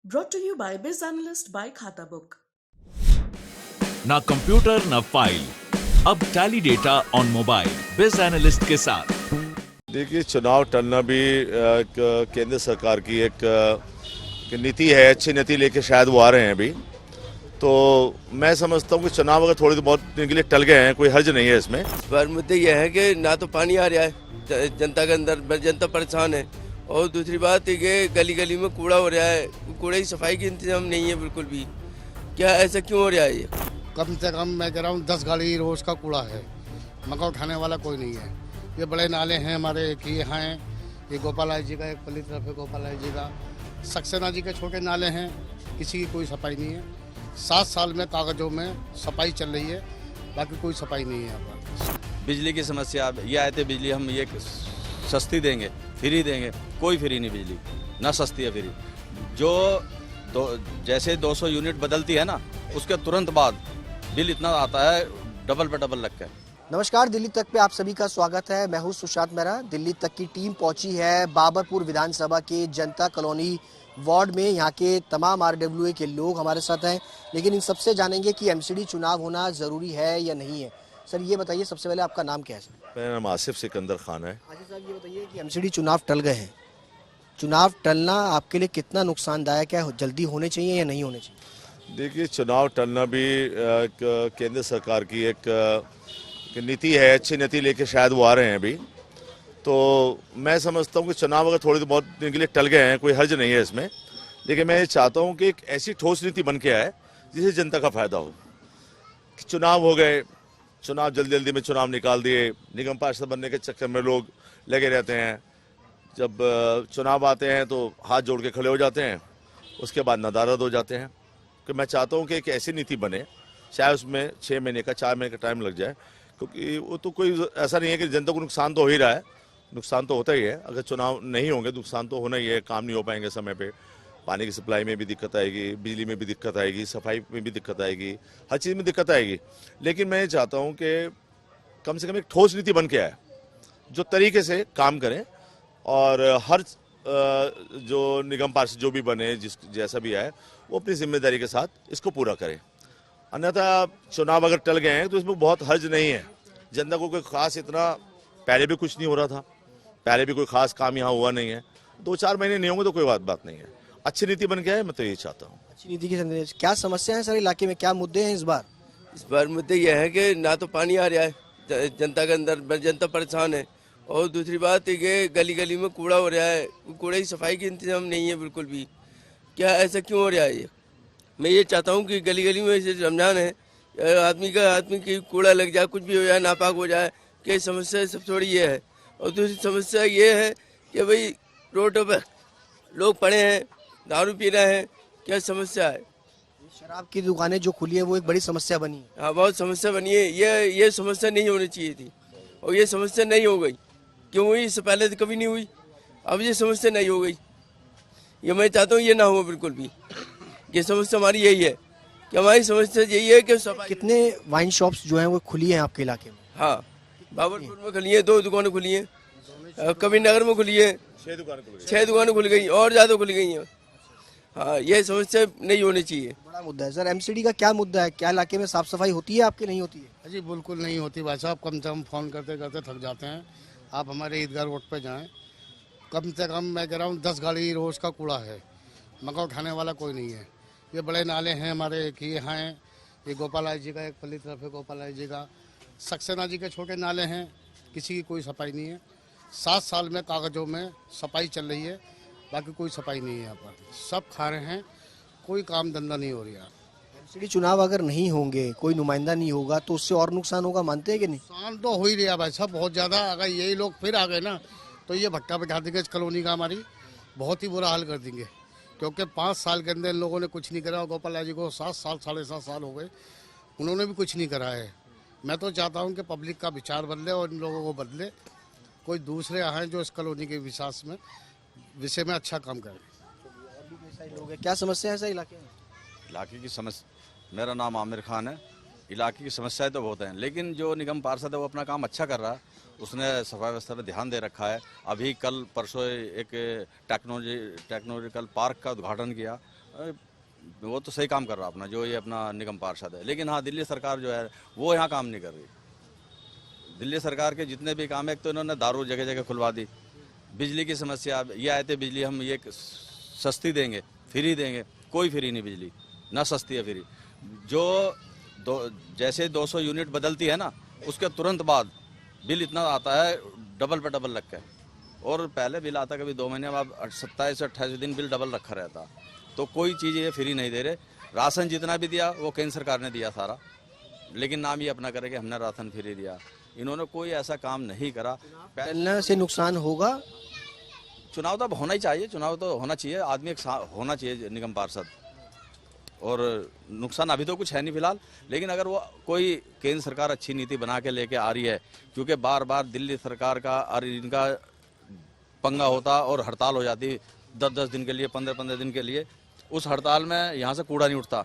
Brought to you by Biz Analyst by Khata Book. ना computer ना file, अब tally data on mobile बिज analyst के साथ। देखिए, चुनाव टलना भी केंद्र सरकार की एक नीति है। अच्छी नीति लेके शायद वो आ रहे हैं अभी। तो मैं समझता हूँ कि चुनाव अगर थोड़ी बहुत दिन के लिए टल गए हैं, कोई हर्ज नहीं है इसमें। पर मुद्दे यह है कि ना तो पानी आ रहा है जनता के अंदर, जनता परेशान है। और दूसरी बात है कि गली गली में कूड़ा हो रहा है, कूड़े की सफाई की इंतजाम नहीं है बिल्कुल भी। क्या ऐसा क्यों हो रहा है ये? कम से कम मैं कह रहा हूँ 10 गाड़ी रोज का कूड़ा है, मगर उठाने वाला कोई नहीं है। ये बड़े नाले हैं हमारे, एक ये यहाँ है, ये गोपालाय जी का, एक पल्ली तरफ है गोपालाय जी का, सक्सेना जी के छोटे नाले हैं, किसी की कोई सफाई नहीं है। 7 साल में कागजों में सफाई चल रही है, बाकी कोई सफाई नहीं है यहाँ पर। बिजली की समस्या, ये आए थे बिजली हम ये सस्ती देंगे, फ्री देंगे, कोई फ्री नहीं बिजली, ना सस्ती है फ्री। जैसे 200 यूनिट बदलती है ना, उसके तुरंत बाद बिल इतना आता है, डबल पे डबल लग के। नमस्कार, दिल्ली तक पे आप सभी का स्वागत है। मैं हूं सुशांत मेहरा। दिल्ली तक की टीम पहुंची है बाबरपुर विधानसभा के जनता कॉलोनी वार्ड में। यहाँ के तमाम आरडब्ल्यूए के लोग हमारे साथ हैं, लेकिन इन सबसे जानेंगे कि एमसीडी चुनाव होना जरूरी है या नहीं है। सर ये बताइए, सबसे पहले आपका नाम क्या है? सर मेरा नाम आसिफ सिकंदर खान है। आसिफ साहब, ये बताइए कि एमसीडी चुनाव टल गए हैं, चुनाव टलना आपके लिए कितना नुकसानदायक है? जल्दी होने चाहिए या नहीं होने चाहिए? देखिए, चुनाव टलना भी केंद्र सरकार की एक नीति है। अच्छी नीति लेके शायद वो आ रहे हैं अभी। तो मैं समझता हूँ कि चुनाव अगर थोड़ी बहुत दिन के लिए टल गए हैं, कोई हर्ज नहीं है इसमें। लेकिन मैं ये चाहता हूँ कि एक ऐसी ठोस नीति बन के आए जिससे जनता का फायदा हो। कि चुनाव हो गए, चुनाव जल्दी जल्दी में चुनाव निकाल दिए, निगम पार्षद बनने के चक्कर में लोग लगे रहते हैं। जब चुनाव आते हैं तो हाथ जोड़ के खड़े हो जाते हैं, उसके बाद नदारद हो जाते हैं। कि मैं चाहता हूँ कि एक ऐसी नीति बने, चाहे उसमें 6 महीने का 4 महीने का टाइम लग जाए, क्योंकि वो तो कोई ऐसा नहीं है कि जनता को नुकसान तो हो ही रहा है। नुकसान तो होता ही है। अगर चुनाव नहीं होंगे नुकसान तो होना ही है। काम नहीं हो पाएंगे समय पे, पानी की सप्लाई में भी दिक्कत आएगी, बिजली में भी दिक्कत आएगी, सफाई में भी दिक्कत आएगी, हर चीज़ में दिक्कत आएगी। लेकिन मैं ये चाहता हूँ कि कम से कम एक ठोस नीति बन के आए जो तरीके से काम करें, और हर जो निगम पार्षद जो भी बने, जैसा भी आए, वो अपनी जिम्मेदारी के साथ इसको पूरा करें। अन्यथा चुनाव अगर टल गए हैं तो इसमें बहुत हर्ज नहीं है। जनता को कोई खास इतना, पहले भी कुछ नहीं हो रहा था, पहले भी कोई खास काम यहाँ हुआ नहीं है। 2-4 महीने नहीं होंगे तो कोई बात नहीं है। अच्छी नीति बन के आए, मैं तो यही चाहता हूँ। अच्छी नीति की क्या समस्या है सर इलाके में, क्या मुद्दे हैं इस बार? इस बार मुद्दे यह है कि ना तो पानी आ रहा है जनता के अंदर, जनता परेशान है। और दूसरी बात है कि गली गली में कूड़ा हो रहा है, कूड़े की सफाई की इंतजाम नहीं है बिल्कुल भी। क्या ऐसा क्यों हो रहा है ये? मैं ये चाहता हूँ कि गली गली में जैसे रमजान है, आदमी की कूड़ा लग जाए, कुछ भी हो जाए, नापाक हो जाए, कि समस्या सब थोड़ी ये है। और दूसरी समस्या ये है कि भाई रोडों पर लोग पड़े हैं, दारू पी रहे हैं। क्या समस्या है? शराब की दुकानें जो खुली है वो एक बड़ी समस्या बनी है। हाँ, बहुत समस्या बनी है। ये समस्या नहीं होनी चाहिए थी, और ये समस्या नहीं हो गई। क्यों हुई? इससे पहले तो कभी नहीं हुई, अब ये समस्या नहीं हो गई। ये मैं चाहता हूँ ये ना हो बिल्कुल भी। ये समस्या हमारी यही है कि हमारी समस्या यही है कि कितने वाइन शॉप्स जो हैं वो खुली हैं आपके इलाके में? हाँ, बाबरपुर में खुली है, 2 दुकानें खुली हैं, कबीर नगर में खुली है, 6 दुकानें खुल गई, और ज़्यादा खुल गई हैं। हाँ, ये समस्या नहीं होनी चाहिए। बड़ा मुद्दा है सर। एमसीडी का क्या मुद्दा है? क्या इलाके में साफ सफाई होती है आपके, नहीं होती है? जी बिल्कुल नहीं होती भाई साहब। कम से कम फ़ोन करते करते थक जाते हैं। आप हमारे ईदगाह रोड पे जाएं, कम से कम मैं कह रहा हूँ 10 गाड़ी रोज का कूड़ा है, मगर उठाने वाला कोई नहीं है। ये बड़े नाले हैं हमारे, एक ये यहाँ है, ये गोपालाय जी का, एक पल्ली तरफ है गोपालाय जी का, सक्सेना जी के छोटे नाले हैं, किसी की कोई सफाई नहीं है। 7 साल में कागजों में सफाई चल रही है, बाकी कोई सफाई नहीं है यहाँ पर। सब खा रहे हैं, कोई काम धंधा नहीं हो रहा। एमसीडी चुनाव अगर नहीं होंगे, कोई नुमाइंदा नहीं होगा, तो उससे और नुकसान होगा, मानते हैं कि नहीं? नुकसान तो हो ही रहा भाई साहब, बहुत ज़्यादा। अगर यही लोग फिर आ गए ना तो ये भट्टा बैठा देंगे इस कॉलोनी का, हमारी बहुत ही बुरा हाल कर देंगे। क्योंकि 5 साल के अंदर इन लोगों ने कुछ नहीं करा। गोपाल जी को 7 साल 7.5 साल हो गए, उन्होंने भी कुछ नहीं करा है। मैं तो चाहता हूँ कि पब्लिक का विचार बदले और इन लोगों को बदले, कोई दूसरे आए जो इस कॉलोनी के विषय में अच्छा काम करें। लोग हैं, क्या समस्या है सर इलाके में? इलाके की समस्या, मेरा नाम आमिर खान है। इलाके की समस्याएं तो बहुत हैं, लेकिन जो निगम पार्षद है वो अपना काम अच्छा कर रहा है। उसने सफाई व्यवस्था पर ध्यान दे रखा है। अभी कल परसों एक टेक्नोलॉजिकल पार्क का उद्घाटन किया, वो तो सही काम कर रहा अपना, जो ये अपना निगम पार्षद है। लेकिन हाँ, दिल्ली सरकार जो है वो यहाँ काम नहीं कर रही। दिल्ली सरकार के जितने भी काम है, तो इन्होंने दारू जगह जगह खुलवा दी। बिजली की समस्या, ये आए थे बिजली हम ये सस्ती देंगे, फ्री देंगे, कोई फ्री नहीं बिजली, ना सस्ती है फ्री। जो जैसे 200 यूनिट बदलती है ना, उसके तुरंत बाद बिल इतना आता है, डबल पे डबल रख के। और पहले बिल आता कभी 2 महीने, अब 27 से 28 दिन बिल डबल रखा रहता। तो कोई चीज़ ये फ्री नहीं दे रहे। राशन जितना भी दिया वो केंद्र सरकार ने दिया सारा, लेकिन नाम ये अपना करे कि हमने राशन फ्री दिया। इन्होंने कोई ऐसा काम नहीं करा। बदलने से नुकसान होगा। चुनाव तो अब होना ही चाहिए, चुनाव तो होना चाहिए, आदमी एक होना चाहिए निगम पार्षद। और नुकसान अभी तो कुछ है नहीं फिलहाल, लेकिन अगर वो कोई केंद्र सरकार अच्छी नीति बना के लेके आ रही है, क्योंकि बार बार दिल्ली सरकार का और इनका पंगा होता और हड़ताल हो जाती 10-10 दिन के लिए, 15-15 दिन के लिए। उस हड़ताल में यहाँ से कूड़ा नहीं उठता,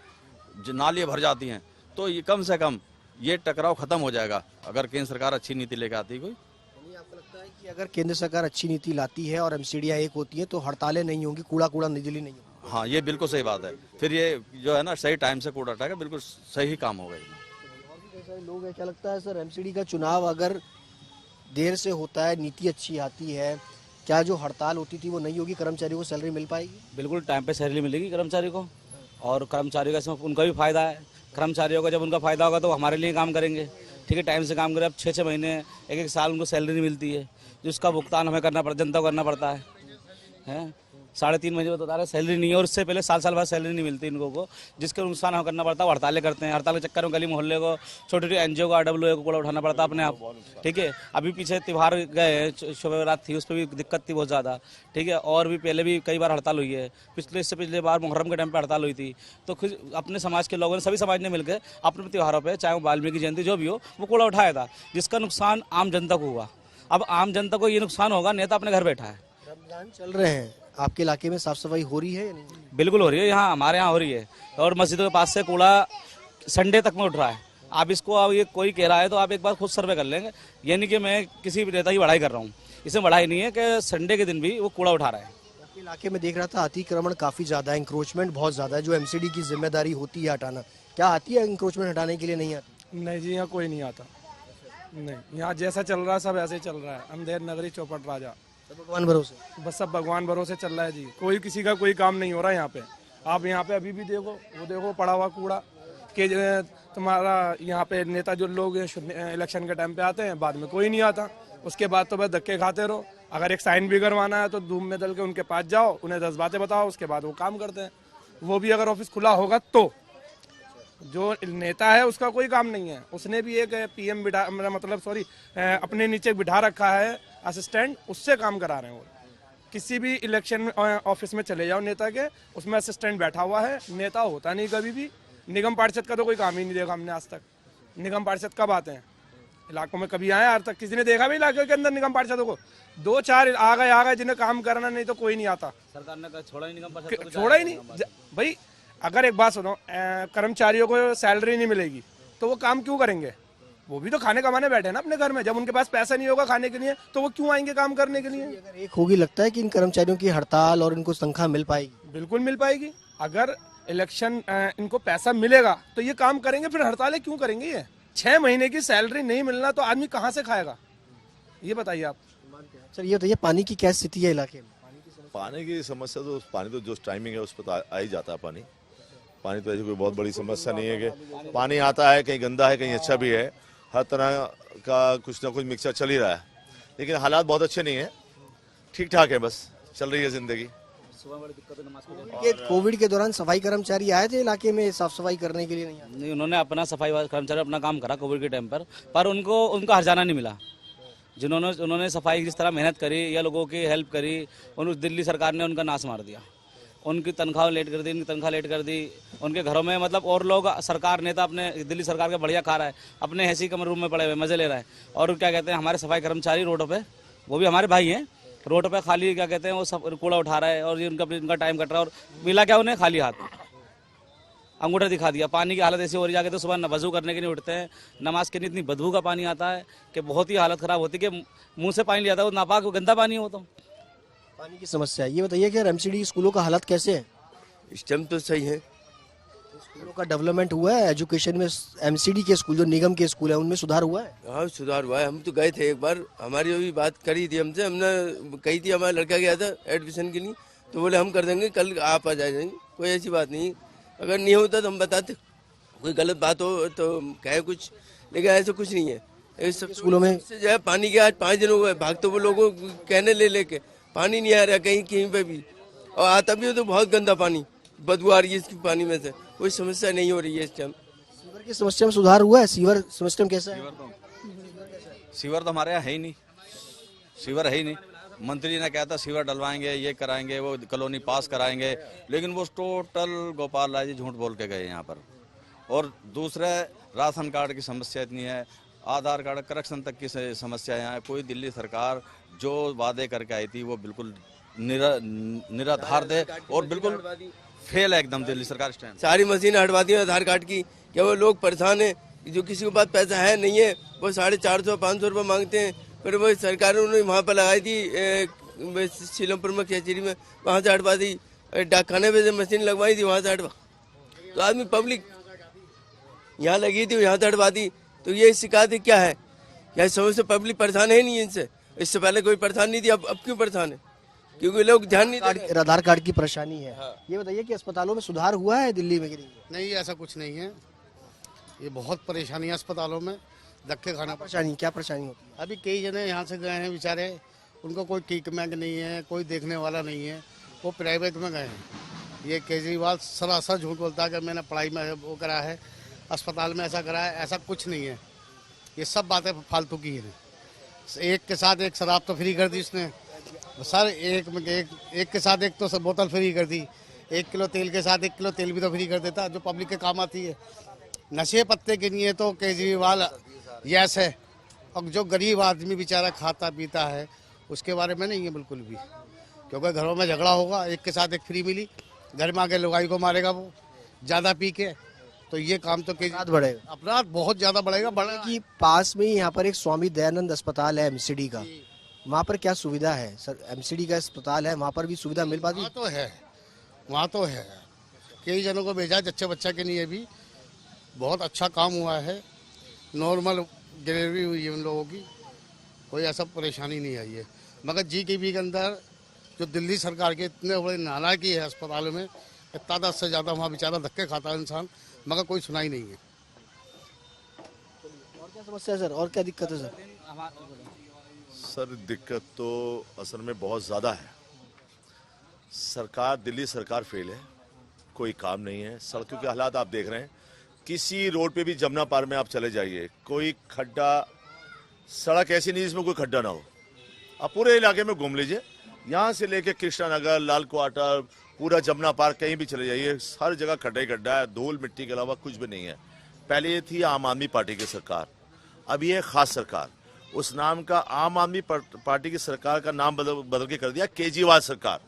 नालियाँ भर जाती हैं। तो ये कम से कम ये टकराव खत्म हो जाएगा अगर केंद्र सरकार अच्छी नीति लेकर आती है कोई। आपको लगता है कि अगर केंद्र सरकार अच्छी नीति लाती है और एमसीडीआई एक होती है तो हड़तालें नहीं होंगी, कूड़ा दिल्ली नहीं होगा? हाँ, ये बिल्कुल सही बात है। फिर ये जो है ना, सही टाइम से कूड़ा उठाएगा, बिल्कुल सही काम होगा। और भी कई सारे लोग हैं, क्या लगता है सर, एमसीडी का चुनाव अगर देर से होता है, नीति अच्छी आती है, क्या जो हड़ताल होती थी वो नहीं होगी, कर्मचारियों को सैलरी मिल पाएगी? बिल्कुल टाइम पे सैलरी मिलेगी कर्मचारी को, और कर्मचारियों का इसमें उनका भी फायदा है। कर्मचारियों का जब उनका फायदा होगा तो हमारे लिए काम करेंगे, ठीक है, टाइम से काम करें। अब 6-6 महीने, 1-1 साल उनको सैलरी नहीं मिलती है, जिसका भुगतान हमें करना पड़ता, जनता को करना पड़ता है। 3.5 महीने बता रहे सैलरी नहीं है, और इससे पहले साल बाद सैलरी नहीं मिलती इनको को, जिसके नुकसान हमें करना पड़ता है। हड़तालें करते हैं, हड़ताल के चक्कर में गली मोहल्ले को, छोटी छोटी एनजीओ को, RWA को कूड़ा उठाना पड़ता है अपने आप, ठीक है। अभी पीछे त्योहार गए, शब रात थी, उस पर भी दिक्कत थी बहुत ज़्यादा, ठीक है। और भी पहले भी कई बार हड़ताल हुई है, इससे पिछले बार मुहर्रम के टाइम पर हड़ताल हुई थी। तो खुद अपने समाज के लोगों ने, सभी समाज ने मिलकर अपने त्योहारों पर, चाहे वो वाल्मीकि जयंती जो भी हो, वो कूड़ा उठाया था, जिसका नुकसान आम जनता को हुआ। अब आम जनता को ये नुकसान होगा, नेता अपने घर बैठा है। रमजान चल रहे हैं, आपके इलाके में साफ सफाई हो रही है या नहीं? बिल्कुल हो रही है, यहाँ हमारे यहाँ हो रही है। और मस्जिदों के पास से कूड़ा संडे तक में उठ रहा है। आप इसको, अब ये कोई कह रहा है तो आप एक बार खुद सर्वे कर लेंगे, यानी कि मैं किसी भी नेता की बढ़ाई कर रहा हूँ, इसमें बढ़ाई नहीं है कि संडे के दिन भी वो कूड़ा उठा रहा है। आपके इलाके में देख रहा था अतिक्रमण काफी ज्यादा है, इंक्रोचमेंट बहुत ज्यादा है, जो एमसीडी की जिम्मेदारी होती है हटाना, क्या आती है इंक्रोचमेंट हटाने के लिए? नहीं आती? नहीं जी, यहाँ कोई नहीं आता। नहीं, यहाँ जैसा चल रहा है सब ऐसे ही चल रहा है, अंधेर नगरी चौपट राजा, भगवान भरोसे। बस सब भगवान भरोसे चल रहा है जी। कोई किसी का कोई काम नहीं हो रहा है यहाँ पे। आप यहाँ पे अभी भी देखो, वो देखो पड़ा हुआ कूड़ा कि तुम्हारा यहाँ पे नेता जो लोग इलेक्शन के टाइम पे आते हैं, बाद में कोई नहीं आता, उसके बाद तो बस धक्के खाते रहो। अगर एक साइन भी करवाना है तो धूम में दल के उनके पास जाओ, उन्हें 10 बातें बताओ, उसके बाद वो काम करते हैं। वो भी अगर ऑफिस खुला होगा तो। जो नेता है उसका कोई काम नहीं है, उसने भी एक PM अपने नीचे बिठा रखा है असिस्टेंट, उससे काम करा रहे हैं वो। किसी भी इलेक्शन ऑफिस में चले जाओ नेता के, उसमें असिस्टेंट बैठा हुआ है, नेता होता नहीं कभी भी। निगम पार्षद का तो कोई काम ही नहीं देखा हमने आज तक। निगम पार्षद कब आते हैं इलाकों में? कभी आए आज तक? किसी ने देखा भी इलाके के अंदर निगम पार्षदों को? 2-4 आ गए जिन्हें काम करना, नहीं तो कोई नहीं आता। सरकार ने छोड़ा ही निगम पार्षद, छोड़ा ही नहीं भाई। अगर एक बात सुनो, कर्मचारियों को सैलरी नहीं मिलेगी तो वो काम क्यों करेंगे? वो भी तो खाने कमाने बैठे हैं ना अपने घर में। जब उनके पास पैसा नहीं होगा खाने के लिए तो वो क्यों आएंगे काम करने के लिए? अगर एक होगी, लगता है कि इन कर्मचारियों की हड़ताल और इनको तनख्वाह मिल पाएगी? बिल्कुल मिल पाएगी। अगर इलेक्शन इनको पैसा मिलेगा तो ये काम करेंगे, फिर हड़तालें क्यों करेंगे? ये 6 महीने की सैलरी नहीं मिलना तो आदमी कहाँ से खाएगा, ये बताइए आप। सर ये बताइए, पानी की क्या स्थिति है इलाके में? पानी की समस्या तो, पानी तो जो टाइमिंग है उस पर आ ही जाता है पानी। पानी तो ऐसी कोई बहुत बड़ी समस्या नहीं है कि पानी आता है, कहीं गंदा है, कहीं अच्छा भी है। हर तरह का कुछ ना कुछ मिक्सचर चल ही रहा है, लेकिन हालात बहुत अच्छे नहीं है, ठीक ठाक है, बस चल रही है जिंदगी। कोविड के दौरान सफाई कर्मचारी आए थे इलाके में साफ सफाई करने के लिए? नहीं, उन्होंने अपना सफाई कर्मचारी अपना काम करा कोविड के टाइम पर उनको उनका हर्जाना नहीं मिला। उन्होंने सफाई जिस तरह मेहनत करी या लोगों की हेल्प करी, दिल्ली सरकार ने उनका नाश मार दिया। उनकी तनख्वाह लेट कर दी, उनके घरों में, मतलब और लोग, सरकार नेता अपने दिल्ली सरकार का बढ़िया खा रहा है, अपने ऐसी कमरे रूम में पड़े हुए मजे ले रहा है। और क्या कहते हैं, हमारे सफाई कर्मचारी रोडों पे, वो भी हमारे भाई हैं, रोड पे खाली क्या कहते हैं वो सब कूड़ा उठा रहा है, और ये उनका टाइम कट रहा है। और मिला क्या उन्हें? खाली हाथ, अंगूठा दिखा दिया। पानी की हालत ऐसी हो रही है, तो सुबह न वजू करने के लिए उठते हैं, नमाज के लिए इतनी बदबू का पानी आता है कि बहुत ही हालत खराब होती है कि मुँह से पानी लिया था, वो नापाक गंदा पानी हो। तो पानी की समस्या है। ये बताइए कि एमसीडी स्कूलों का हालत कैसे है? इस टाइम तो सही है। स्कूलों का डेवलपमेंट हुआ है, एजुकेशन में एमसीडी के स्कूल जो निगम के स्कूल है उनमें सुधार हुआ है? हाँ सुधार हुआ है। हम तो गए थे एक बार, हमारी अभी बात करी थी हमसे, हमने कही थी, हमारा लड़का गया था एडमिशन के लिए, तो बोले हम कर देंगे, कल आप आ जाएंगे। कोई ऐसी बात नहीं, अगर नहीं होता तो हम बताते, कोई गलत बात हो तो कहे कुछ, लेकिन ऐसा कुछ नहीं है। इस स्कूलों में जो है पानी के आज 5 दिन हो गए, भागते वो लोगों को कहने ले लेके, पानी नहीं आ रहा कहीं कहीं पे भी, और आता भी हो तो बहुत गंदा पानी, बदबू आ रही है इसकी पानी में से। कोई समस्या नहीं हो रही है इस टाइम। सीवर की समस्या में सुधार हुआ है? सीवर सिस्टम कैसा है? सीवर तो हमारे यहाँ है ही नहीं, सीवर है ही नहीं। मंत्री ने कहा था सीवर डलवाएंगे, ये कराएंगे, वो कॉलोनी पास कराएंगे, लेकिन वो टोटल गोपाल राय जी झूठ बोल के गए यहाँ पर। और दूसरे राशन कार्ड की समस्या इतनी है, आधार कार्ड करेक्शन तक की समस्या है। कोई दिल्ली सरकार जो वादे करके आई थी वो बिल्कुल निराधार थे और बिल्कुल फेल है एकदम दिल्ली सरकार इस टाइम। सारी मशीनें हटवा दी आधार कार्ड की, क्या वो लोग परेशान हैं, जो किसी के पास पैसा है नहीं है, वो 450-500 रुपये मांगते हैं। फिर वो सरकार ने वहाँ पर लगाई थी सीलमपुर में कचहरी में, वहाँ से हटवा दी। डाकखाने पे मशीन लगवाई थी, वहाँ से हटवा, तो आदमी पब्लिक यहाँ लगी थी, यहाँ से हटवा दी। तो ये शिकायत क्या है? क्या समझ से पब्लिक परेशान है नहीं इनसे? इससे पहले कोई परेशान नहीं थी, अब क्यों परेशान है? क्योंकि लोग ध्यान नहीं दे। आधार कार्ड की परेशानी है। हाँ। ये बताइए कि अस्पतालों में सुधार हुआ है दिल्ली में कि नहीं? ऐसा कुछ नहीं है, ये बहुत परेशानी है अस्पतालों में, धक्के खाना। परेशानी क्या परेशानी होती है? अभी कई जने यहाँ से गए हैं बेचारे, उनको कोई ट्रीटमेंट नहीं है, कोई देखने वाला नहीं है, वो प्राइवेट में गए हैं। ये केजरीवाल सरासर झूठ बोलता है कि मैंने पढ़ाई में वो करा है, अस्पताल में ऐसा करा है, ऐसा कुछ नहीं है। ये सब बातें फालतू की हैं। एक के साथ एक शराब तो फ्री कर दी उसने सर, एक के साथ एक तो बोतल फ्री कर दी, 1 किलो तेल के साथ 1 किलो तेल भी तो फ्री कर देता, जो पब्लिक के काम आती है। नशे पत्ते के लिए तो केजरीवाल यस है, और जो गरीब आदमी बेचारा खाता पीता है उसके बारे में नहीं है बिल्कुल भी, क्योंकि घरों में झगड़ा होगा, एक के साथ एक फ्री मिली, घर में आके लुगाई को मारेगा वो ज़्यादा पी के, तो ये काम तो अपराध बढ़ेगा, अपराध बहुत ज़्यादा बढ़ेगा। कि पास में ही यहाँ पर एक स्वामी दयानंद अस्पताल है एमसीडी का, वहाँ पर क्या सुविधा है सर? एमसीडी का अस्पताल है, वहाँ पर भी सुविधा मिल पाती? वहाँ तो है, कई जनों को भेजा, अच्छे बच्चा के लिए भी बहुत अच्छा काम हुआ है, नॉर्मल डिलीवरी हुई है उन लोगों की, कोई ऐसा परेशानी नहीं आई है। मगर जीकेबी के अंदर जो दिल्ली सरकार के इतने बड़े नालायकी है अस्पतालों में, इतना से ज़्यादा वहाँ बेचारा धक्के खाता है इंसान, मगर कोई सुनाई नहीं है। और क्या समस्या है सर, और क्या दिक्कत है सर? सर दिक्कत तो असल में बहुत ज़्यादा है। सरकार, दिल्ली सरकार फेल है, कोई काम नहीं है। सड़कों के हालात आप देख रहे हैं, किसी रोड पे भी जमुना पार में आप चले जाइए, कोई खड्डा, सड़क ऐसी नहीं जिसमें कोई खड्डा ना हो। आप पूरे इलाके में घूम लीजिए, यहाँ से लेके कृष्णा नगर, लाल क्वार्टर, पूरा जमुना पार्क, कहीं भी चले जाइए, हर जगह खड्डा ही खड्डा है, धूल मिट्टी के अलावा कुछ भी नहीं है। पहले ये थी आम आदमी पार्टी की सरकार, अब ये खास सरकार, उस नाम का आम आदमी पार्टी की सरकार का नाम बदल के कर दिया केजरीवाल सरकार।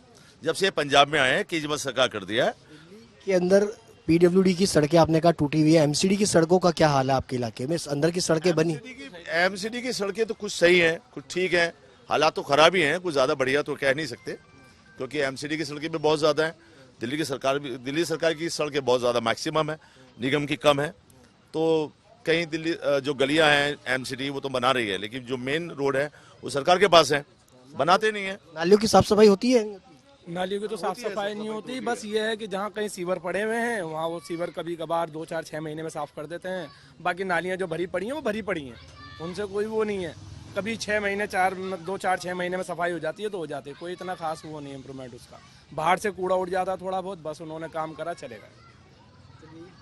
जब से पंजाब में आए हैं केजरीवाल सरकार कर दिया है। के अंदर पीडब्ल्यूडी की सड़कें आपने कहा टूटी हुई है, एमसीडी की सड़कों का क्या हाल है आपके इलाके में? अंदर की सड़कें बनी? एमसीडी की सड़कें तो कुछ सही हैं, कुछ ठीक हैं, हालात तो खराब ही हैं, कुछ ज़्यादा बढ़िया तो कह नहीं सकते, क्योंकि एमसीडी की सड़कें भी बहुत ज़्यादा हैं। दिल्ली सरकार की सड़कें बहुत ज़्यादा मैक्सिमम है, निगम की कम है। तो कहीं दिल्ली जो गलियां हैं एमसीडी वो तो बना रही है, लेकिन जो मेन रोड है वो सरकार के पास है, बनाते नहीं है। नालियों की साफ सफाई होती है? नालियों की तो साफ सफाई नहीं होती, बस ये है कि जहाँ कहीं सीवर पड़े हुए हैं वहाँ वो सीवर कभी कभार 2, 4, 6 महीने में साफ कर देते हैं। बाकी नालियाँ जो भरी पड़ी हैं वो भरी पड़ी हैं, उनसे कोई वो नहीं है। कभी 6 महीने 2, 4, 6 महीने में सफाई हो जाती है तो हो जाती है, कोई इतना खास वो नहीं इम्प्रूवमेंट उसका। बाहर से कूड़ा उड़ जाता थोड़ा बहुत, बस उन्होंने काम करा, चलेगा।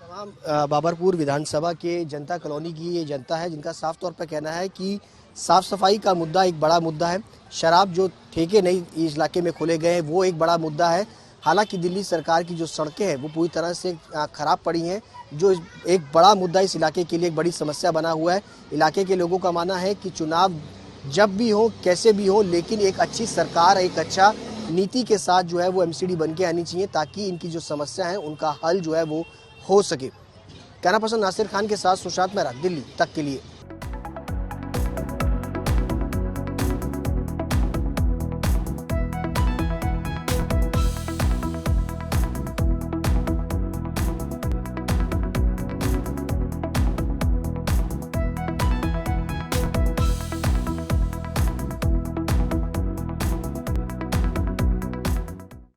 तमाम बाबरपुर विधानसभा के जनता कॉलोनी की ये जनता है जिनका साफ तौर पर कहना है कि साफ सफाई का मुद्दा एक बड़ा मुद्दा है, शराब जो ठेके नहीं इस इलाके में खोले गए हैं वो एक बड़ा मुद्दा है। हालांकि दिल्ली सरकार की जो सड़कें हैं वो पूरी तरह से खराब पड़ी हैं, जो एक बड़ा मुद्दा इस इलाके के लिए एक बड़ी समस्या बना हुआ है। इलाके के लोगों का मानना है कि चुनाव जब भी हो, कैसे भी हो, लेकिन एक अच्छी सरकार, एक अच्छा नीति के साथ जो है वो एमसीडी बन के आनी चाहिए, ताकि इनकी जो समस्या है उनका हल जो है वो हो सके। कैमरा पर्सन नासिर खान के साथ सुशांत मेहरा, दिल्ली तक के लिए।